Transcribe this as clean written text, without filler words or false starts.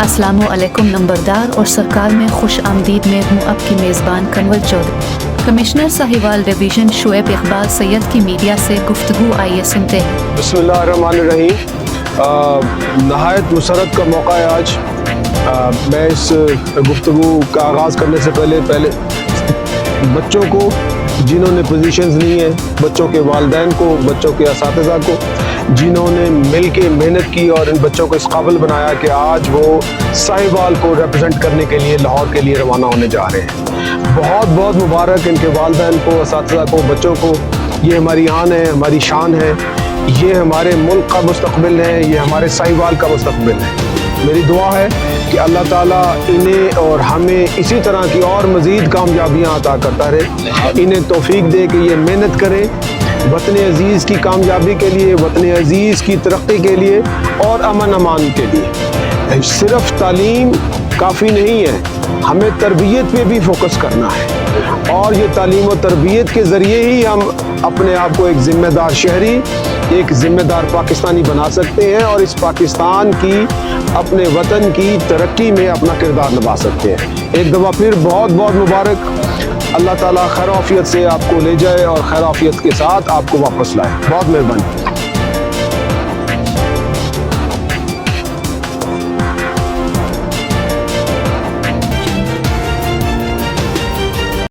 السلام علیکم نمبردار اور سرکار میں خوش آمدید. میں ہوں آپ کی میزبان کنور چودھری. کمشنر ساہیوال ڈویژن شعیب اقبال سید کی میڈیا سے گفتگو آئیے سنتے ہیں. بسم اللہ الرحمن الرحیم. نہایت مسرت کا موقع ہے آج. میں اس گفتگو کا آغاز کرنے سے پہلے بچوں کو جنہوں نے پوزیشنز لی ہیں، بچوں کے والدین کو، بچوں کے اساتذہ کو، جنہوں نے مل کے محنت کی اور ان بچوں کو اس قابل بنایا کہ آج وہ ساہیوال کو ریپرزینٹ کرنے کے لیے لاہور کے لیے روانہ ہونے جا رہے ہیں. بہت بہت مبارک ان کے والدین کو، اساتذہ کو، بچوں کو. یہ ہماری آن ہے، ہماری شان ہے، یہ ہمارے ملک کا مستقبل ہے، یہ ہمارے ساہیوال کا مستقبل ہے. میری دعا ہے کہ اللہ تعالیٰ انہیں اور ہمیں اسی طرح کی اور مزید کامیابیاں عطا کرتا رہے. انہیں توفیق دے کہ یہ محنت کریں وطن عزیز کی کامیابی کے لیے، وطن عزیز کی ترقی کے لیے اور امن امان کے لیے. صرف تعلیم کافی نہیں ہے، ہمیں تربیت پہ بھی فوکس کرنا ہے، اور یہ تعلیم و تربیت کے ذریعے ہی ہم اپنے آپ کو ایک ذمہ دار شہری، ایک ذمہ دار پاکستانی بنا سکتے ہیں اور اس پاکستان کی، اپنے وطن کی ترقی میں اپنا کردار نبھا سکتے ہیں. ایک دفعہ پھر بہت بہت مبارک. اللہ تعالیٰ خیر و عافیت سے آپ کو لے جائے اور خیر و عافیت کے ساتھ آپ کو واپس لائے. بہت مہربانی.